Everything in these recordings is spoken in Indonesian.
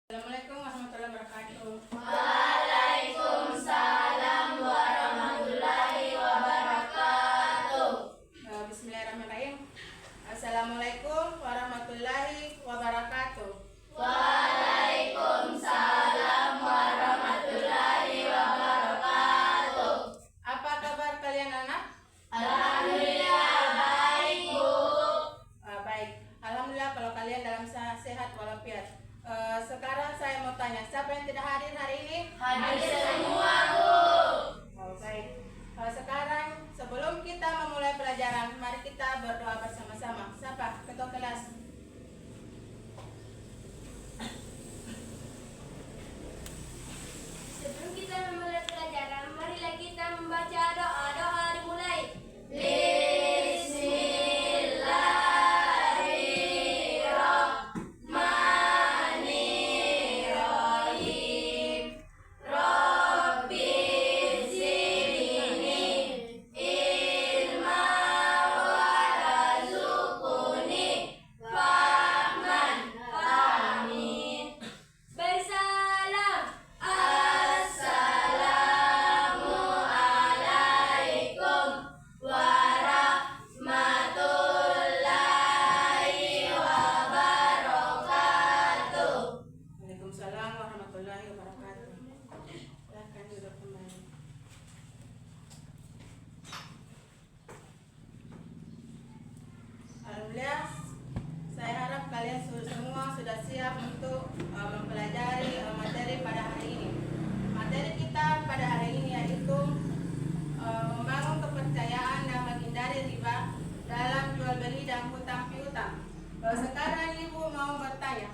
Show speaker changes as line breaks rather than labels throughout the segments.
Assalamualaikum warahmatullahi wabarakatuh.
Waalaikumsalam warahmatullahi wabarakatuh.
Bismillahirrahmanirrahim. Assalamualaikum warahmatullahi wabarakatuh.
Waalaikumsalam warahmatullahi wabarakatuh.
Apa kabar kalian anak?
Alhamdulillah baik, Bu.
Baik. Alhamdulillah kalau kalian dalam sehat walafiat. Sekarang saya mau tanya, siapa yang tidak hadir hari ini?
Hadir semua, Bu.
Baik. Sekarang sebelum kita memulai pelajaran, mari kita berdoa bersama-sama. Siapa? Ketua kelas.
Sebelum kita memulai pelajaran, marilah kita membaca doa-doa dimulai. Bismillahirrahmanirrahim. Rabbi zidni ilma warzuqni fahman. Amin. Bersalam. Assalamualaikum warahmatullahi wabarakatuh.
Waalaikumsalam warahmatullahi wabarakatuh. Silahkan duduk kembali. Alhamdulillah, saya harap kalian semua sudah siap untuk mempelajari materi pada hari ini. Materi kita pada hari ini yaitu membangun kepercayaan dan menghindari riba dalam jual beli dan hutang piutang. Sekarang Ibu mau bertanya,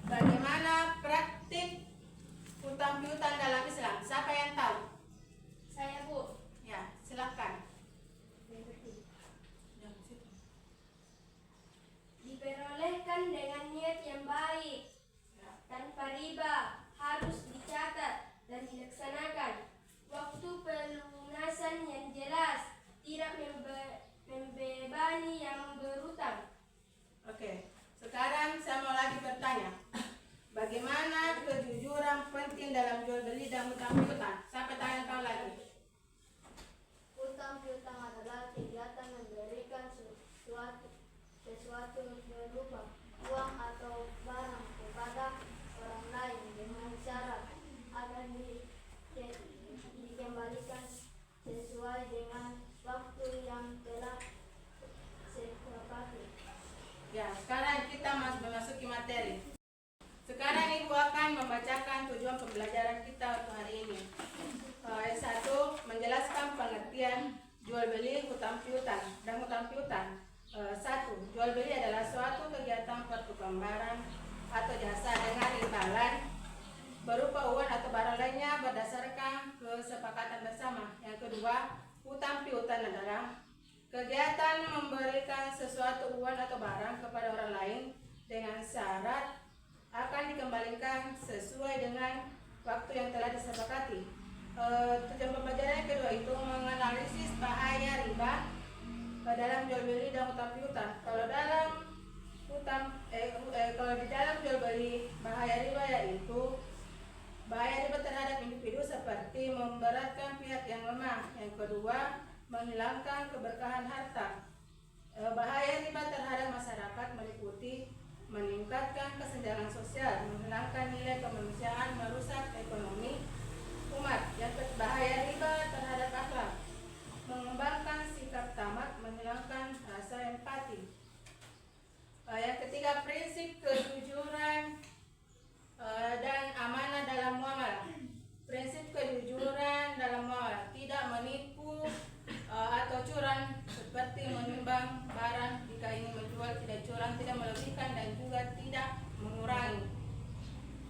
bagaimana praktik hutang piutang dalam Islam? Siapa yang tahu?
Saya, Bu.
Ya, silakan.
Diperolehkan dengan niat yang baik, tanpa riba, harus dicatat dan dilaksanakan. Waktu pelunasan yang jelas, tidak membebani yang berutang.
Oke, sekarang saya mau lagi bertanya, bagaimana kejujuran penting dalam jual beli dan hutang piutang? Siapa yang tahu lagi?
Hutang piutang adalah kegiatan memberikan sesuatu berupa uang atau barang kepada orang lain dengan syarat akan dikembalikan sesuai dengan waktu yang telah disepakati.
Ya, sekarang kita memasuki materi. Sekarang Ibu akan membacakan tujuan pembelajaran kita untuk hari ini. Yang satu, menjelaskan pengertian jual beli, hutang piutang dan hutang piutang. Satu, jual beli adalah suatu kegiatan pertukaran barang atau jasa dengan imbalan berupa uang atau barang lainnya berdasarkan kesepakatan bersama. Yang kedua, hutang piutang adalah kegiatan memberikan sesuatu uang atau barang kepada orang lain dengan syarat akan dikembalikan sesuai dengan waktu yang telah disepakati. Tujuan pembelajaran yang kedua itu menganalisis bahaya riba dalam jual beli dan hutang piutang. Kalau di dalam jual beli, bahaya riba yaitu bahaya riba terhadap individu seperti memberatkan pihak yang lemah. Yang kedua, menghilangkan keberkahan harta. Bahaya riba terhadap masyarakat meliputi meningkatkan kesenjangan sosial, menghilangkan nilai kemanusiaan, merusak ekonomi umat. Yang ketiga, bahaya riba terhadap akhlak, mengembangkan sikap tamak, menghilangkan rasa empati. Yang ketiga, prinsip kejujuran dan amanah dalam muamalah. Prinsip kejujuran dalam muamalah, tidak menipu atau curang seperti menimbang barang jika ini menjual, tidak curang, tidak melebihkan dan juga tidak mengurangi.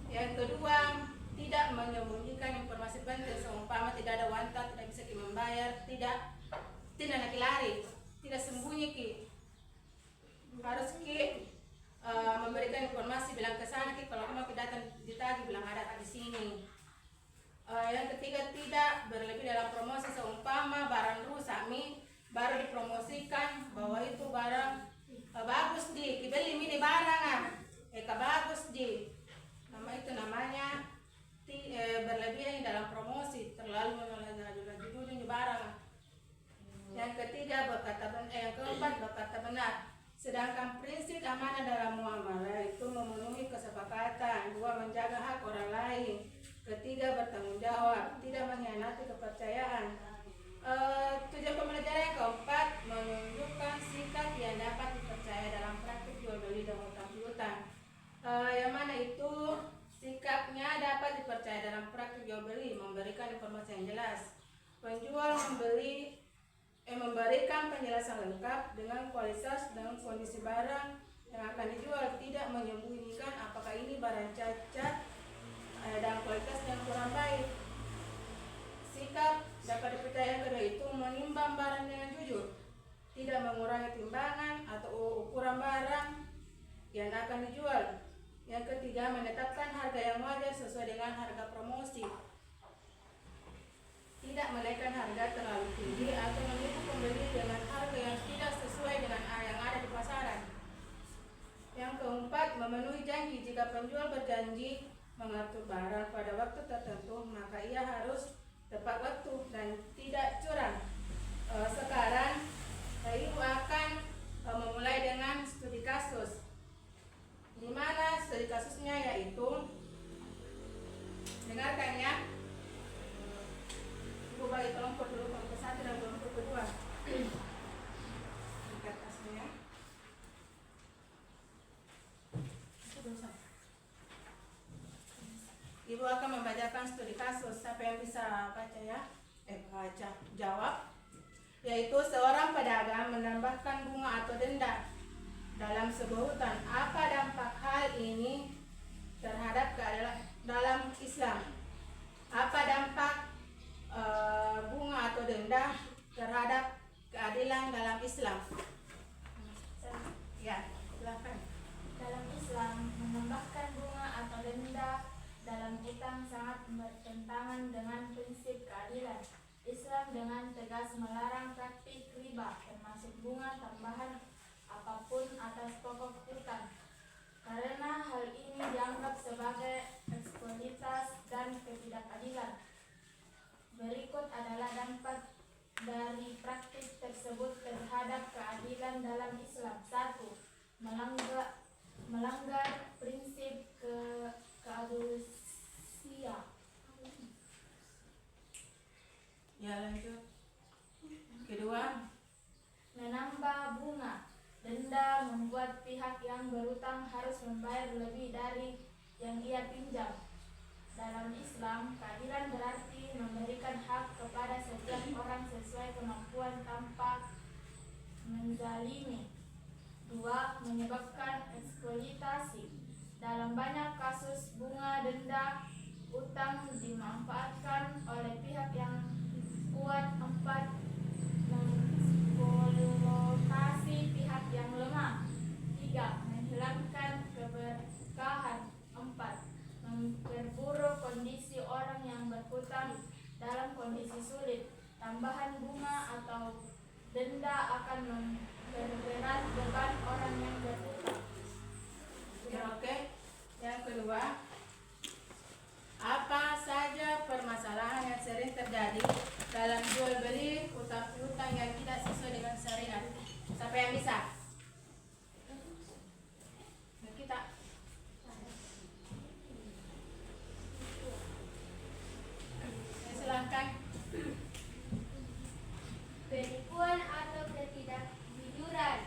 Yang kedua, tidak menyembunyikan informasi penting, seumpama tidak ada wanta, tidak bisa membayar, tidak nak lari, tidak sembunyi ki, harus ki memberikan informasi, bilang ke sana ki, kalau mau datang ditagih, bilang ada di sini. Yang ketiga, tidak berlebih dalam promosi, seumpama barang rusak baru dipromosikan bahwa itu barang bagus di kibeli mini barang bagus di bertanggung jawab, tidak mengkhianati kepercayaan. Tujuan pembelajaran yang keempat, menunjukkan sikap yang dapat dipercaya dalam praktik jual beli dan utang piutang. Yang mana itu sikapnya dapat dipercaya dalam praktik jual beli, memberikan informasi yang jelas. Penjual memberikan penjelasan lengkap dengan kualitas dan kondisi barang yang akan dijual, tidak menyembunyikan apakah ini barang cacat dan kualitas yang kurang baik. Sikap dapat dipercaya kedua itu menimbang barang dengan jujur, tidak mengurangi timbangan atau ukuran barang yang akan dijual. Yang ketiga, menetapkan harga yang wajar sesuai dengan harga promosi, tidak menaikkan harga terlalu tinggi atau menipu pembeli dengan harga yang tidak sesuai dengan yang ada di pasaran. Yang keempat, memenuhi janji. Jika penjual berjanji mengatur barang pada waktu tertentu, maka ia harus tepat waktu dan tidak curang. Sekarang Ibu akan memulai dengan studi kasus, di mana studi kasusnya yaitu, dengarkan ya, Ibu bagi kelompok dulu, kelompok 1 dan kelompok kedua. Lihat kasusnya. Ibu akan membacakan studi kasus. Siapa yang bisa baca ya? Jawab. Yaitu seorang pedagang menambahkan bunga atau denda dalam sebuah hutang. Apa dampak hal ini terhadap keadilan dalam Islam? Apa dampak bunga atau denda terhadap keadilan dalam Islam? Ya, silakan.
Dalam Islam, menambahkan bunga atau denda dalam hutang sangat bertentangan dengan prinsip keadilan. Islam dengan tegas melarang praktik riba, termasuk bunga tambahan apapun atas pokok hutang, karena hal ini dianggap sebagai eksploitasi dan ketidakadilan. Berikut adalah dampak dari praktik tersebut terhadap keadilan dalam Islam. 1. Melanggar prinsip keadilan.
Ya, lanjut. Kedua,
Menambah bunga. Denda membuat pihak yang berutang harus membayar lebih dari yang ia pinjam. Dalam Islam, keadilan berarti memberikan hak kepada setiap orang sesuai kemampuan tanpa menzalimi. 2. Menyebabkan eksploitasi. Dalam banyak kasus, bunga, denda, utang dimanfaatkan oleh pihak yang kuat. 4. Mengeksploitasi pihak yang lemah. 3. Menghilangkan keberkahan. 4. Memperburuk kondisi orang yang berhutang dalam kondisi sulit. Tambahan bunga atau denda akan memperberat beban orang yang berhutang.
ya, oke. Yang kedua, apa saja permasalahan yang sering terjadi dalam jual beli utang piutang yang tidak sesuai dengan syariat? Siapa yang bisa? Kita. Silakan.
Penipuan atau ketidakjujuran.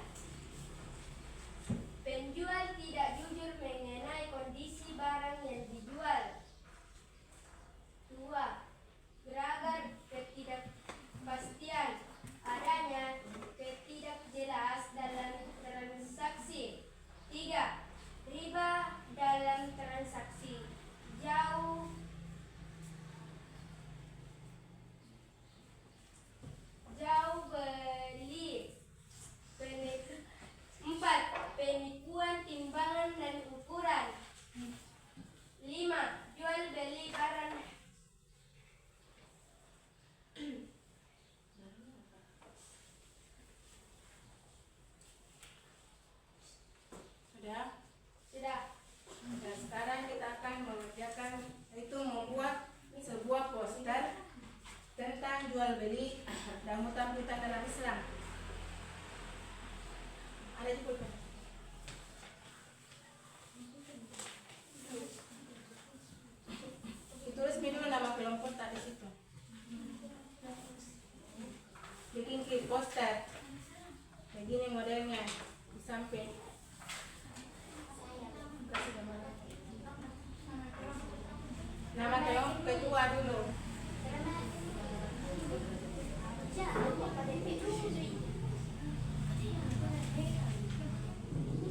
kedua dulu.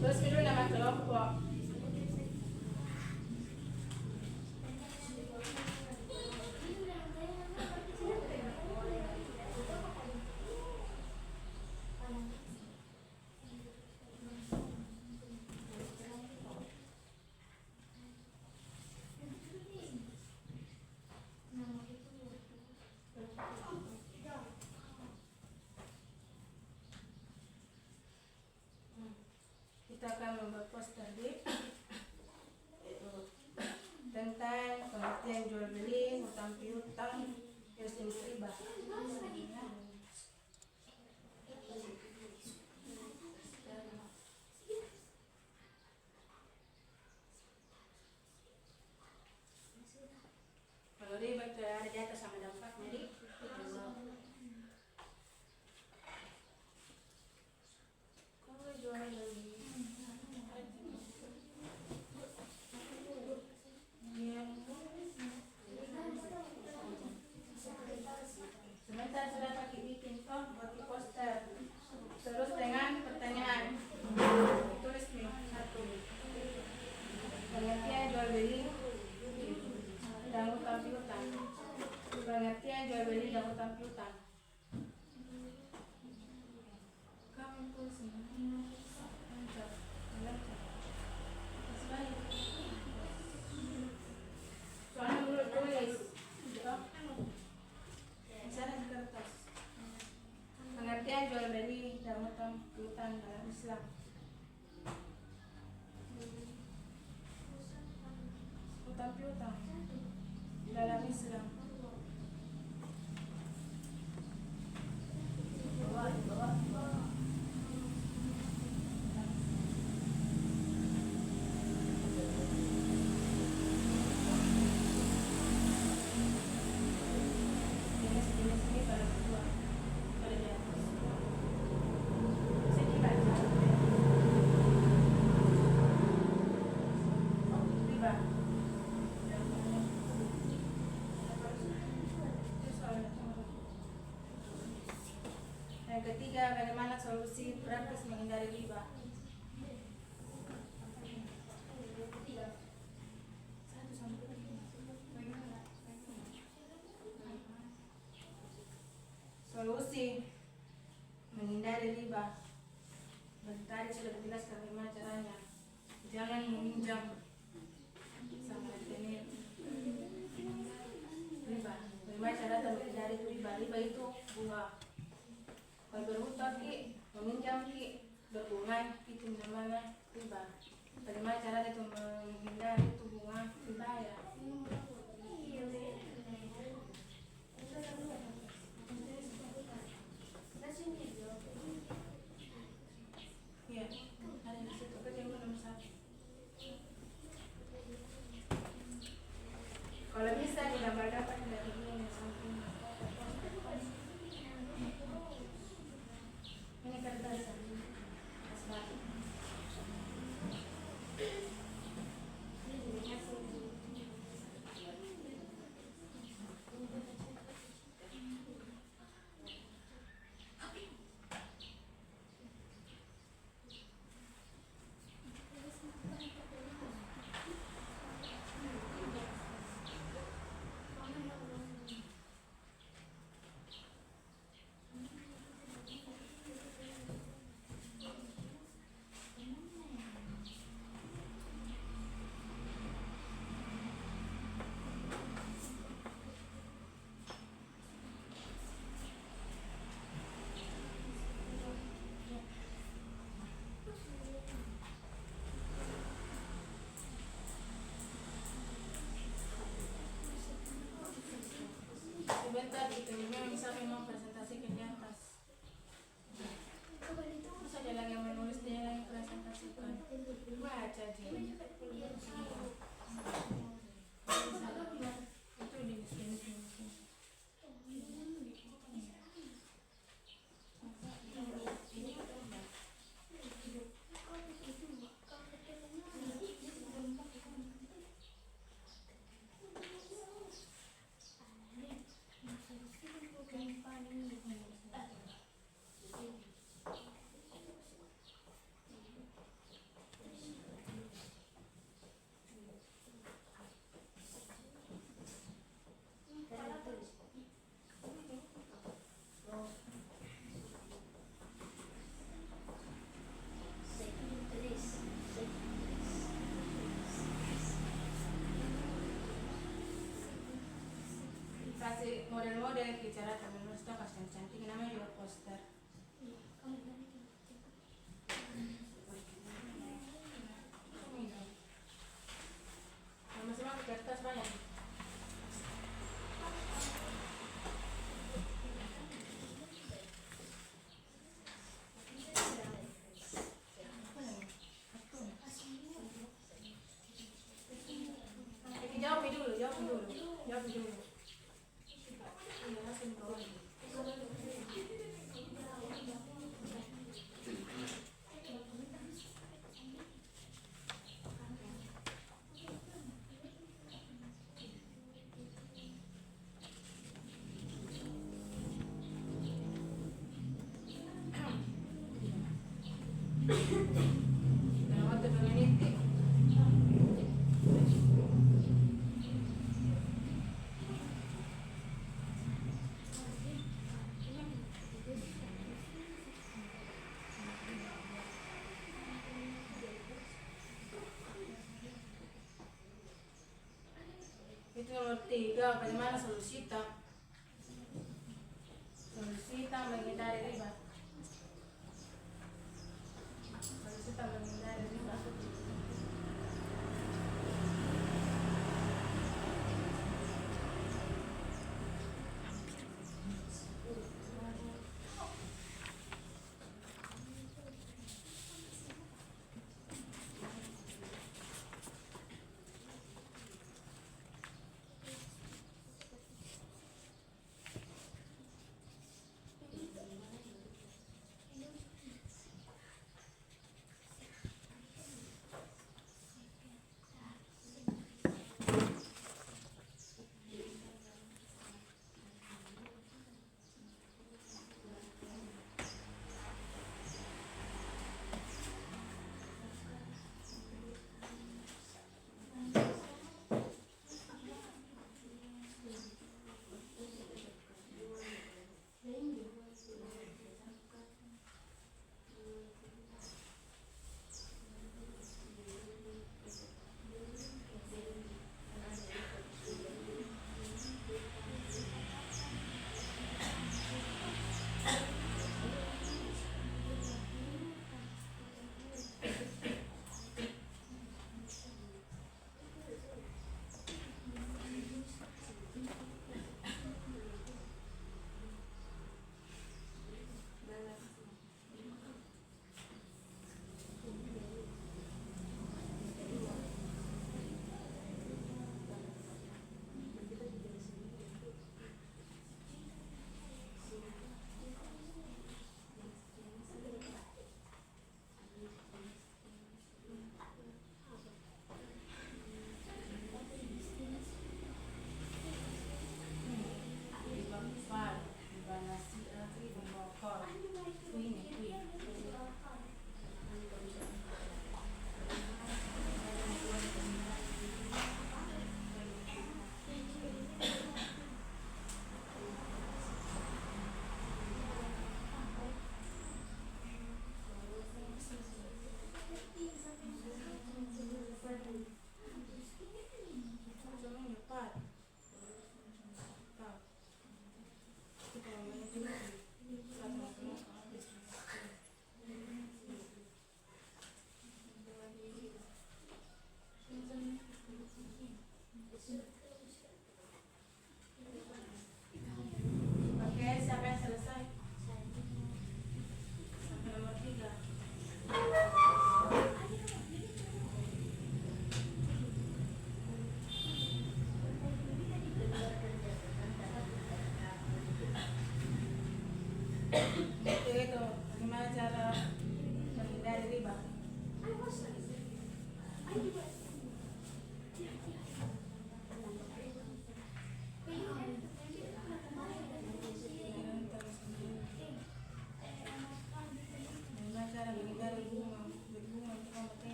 Terus dulu nama kelompok. Kita akan membuat poster di tentang pengertian jual beli, hutang piutang, jenis riba. Kalau riba itu ada di atas sama dampaknya di bawah. Kalau jual beli sebentar sudah pakai bikin toh buat di poster. Terus dengan pertanyaan ditulis nih satu. Pengertian jual beli dan hutang piutang. Pengertian jual beli dan hutang piutang. Kamu tuh semuanya lancar. Soalnya dulu tulis. Misalnya di kertas. Pengertian jual beli dan hutang piutang dalam Islam. Hutang piutang dalam Islam. Jenis-jenis ini pada kedua, pada di atas. Saya dibaca. Riba. Yang ketiga, bagaimana solusi praktis menghindari riba? Solusi menghindari riba. Tadi sudah dijelaskan bagaimana caranya. Jangan meminjam sama retenir riba. Bagaimana cara menghindari riba? Riba itu bunga. Kalau berhutang ki, meminjam ki, berbunga itu namanya riba. Bagaimana cara itu menghindari itu bunga riba ya? Iya, ada di situ kan yang nomor 1. Kalau bisa digambar-gambar dari ini samping. Ini kertas asbak. Sebentar itu misalnya mau presentasikan di atas. Masa dia lagi menulis, dia lagi presentasikan. Baca aja. Itu di sini. kasih model-model bicara teman Musta kasih yang cantik namanya juga poster. Sama-sama kertas banyak. Jawab dulu. Iya, langsung bawah. Dalam waktu 2 menit. Itu nomor 3, bagaimana solusita? Solusita menghindari riba. Solusita menghindari riba.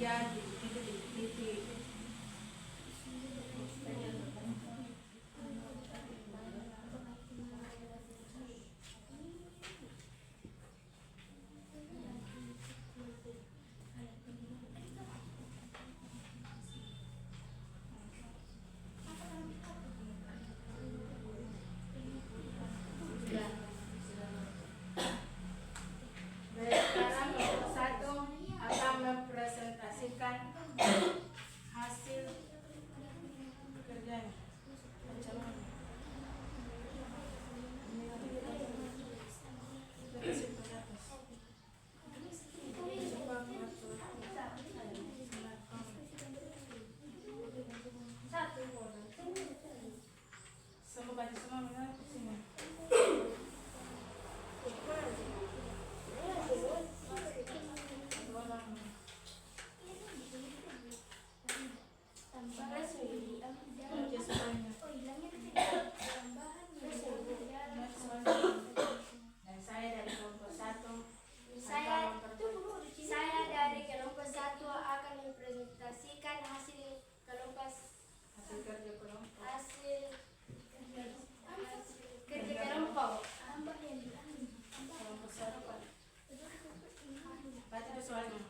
kemudian titik-titik. Sekarang kelompok 1 akan mempresentasikan hasil pekerjaan. Macam mana? Kita kasih pendapat. Coba mengatur. Semua baju semua mengalir ke sini. Dan saya dari kelompok 1
Saya dari kelompok 1 akan mempresentasikan hasil kelompok
hasil kerja kelompok.
hasil kerja kelompok.
Kelompok 1 Pak. Baca soalnya.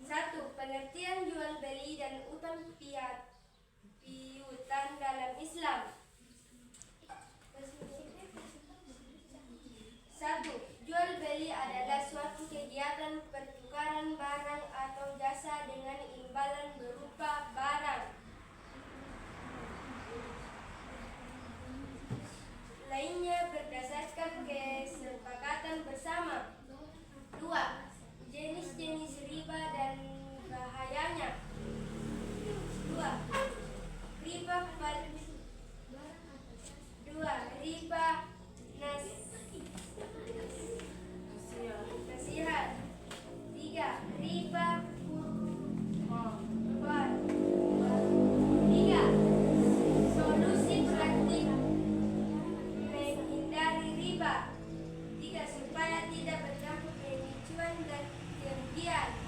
1. Pengertian jual beli dan utang piutang dalam Islam. 1. Jual beli adalah suatu kegiatan pertukaran barang atau jasa dengan imbalan berupa barang lainnya berdasarkan kesepakatan bersama. 2. Jenis-jenis riba dan bahayanya. 2. Riba nasihat. 3. Riba kurban. 3. Solusi praktik menghindari riba. 3. Supaya tidak berdampak penipuan dan kerugian.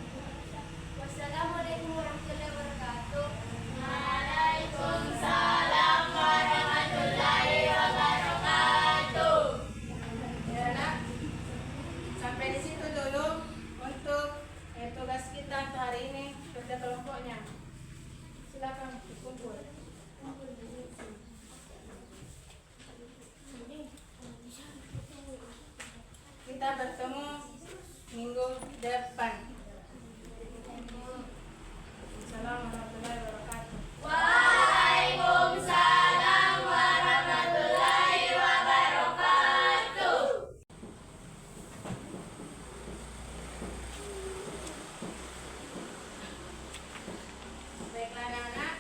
Wassalamualaikum warahmatullahi wabarakatuh. Waalaikumsalam warahmatullahi wabarakatuh.
Ya nak, sampai di situ dulu untuk tugas kita untuk hari ini, kerja kelompoknya. Silakan kumpul. Kita bertemu minggu depan. Assalamualaikum warahmatullahi wabarakatuh.
Waalaikumsalam warahmatullahi wabarakatuh.
Baiklah anak-anak,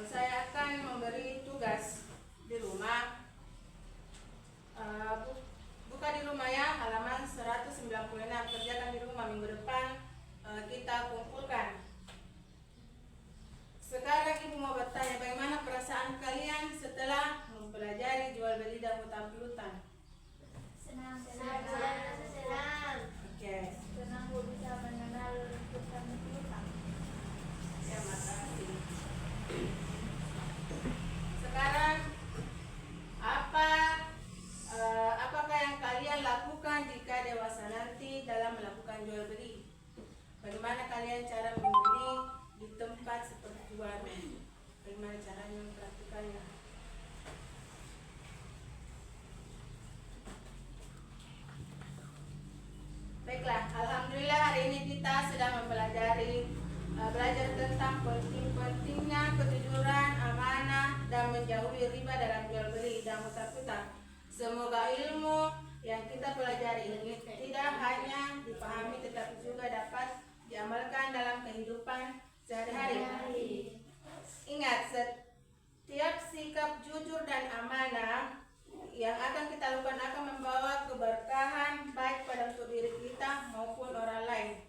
saya akan memberi tugas di rumah. Buka di rumah ya, halaman 196. Kerjakan di rumah minggu depan, kita kumpulkan. Sekarang ibu mau bertanya, bagaimana perasaan kalian setelah mempelajari jual beli dan hutang piutang?
Senang.
Oke.
Senang Bu bisa mengenal hutang piutang.
Ya, makasih. Sekarang apakah yang kalian lakukan jika dewasa nanti dalam melakukan jual beli? Bagaimana kalian cara membeli di tempat seperti warung? Bagaimana caranya mempraktikannya? Baiklah, alhamdulillah hari ini kita sedang mempelajari belajar tentang pentingnya kejujuran, amanah, dan menjauhi riba dalam jual beli dan hutang piutang. Semoga ilmu yang kita pelajari ini tidak hanya dipahami tetapi juga dapat diamalkan dalam kehidupan sehari-hari. Ingat, setiap sikap jujur dan amanah yang akan kita lakukan akan membawa keberkahan baik pada untuk diri kita maupun orang lain.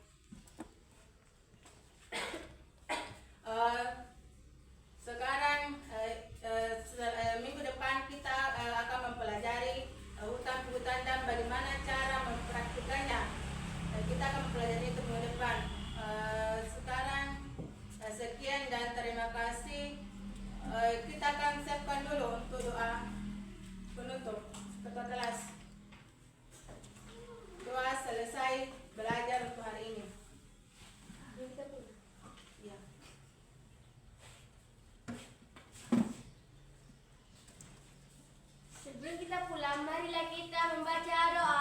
Sekarang minggu depan kita akan mempelajari hutang piutang dan bagaimana cara mempraktikannya. Kita akan Kita akan siapkan dulu untuk doa penutup ketua kelas. Doa selesai belajar untuk hari ini. Ya.
Sebelum kita pulang, marilah kita membaca doa.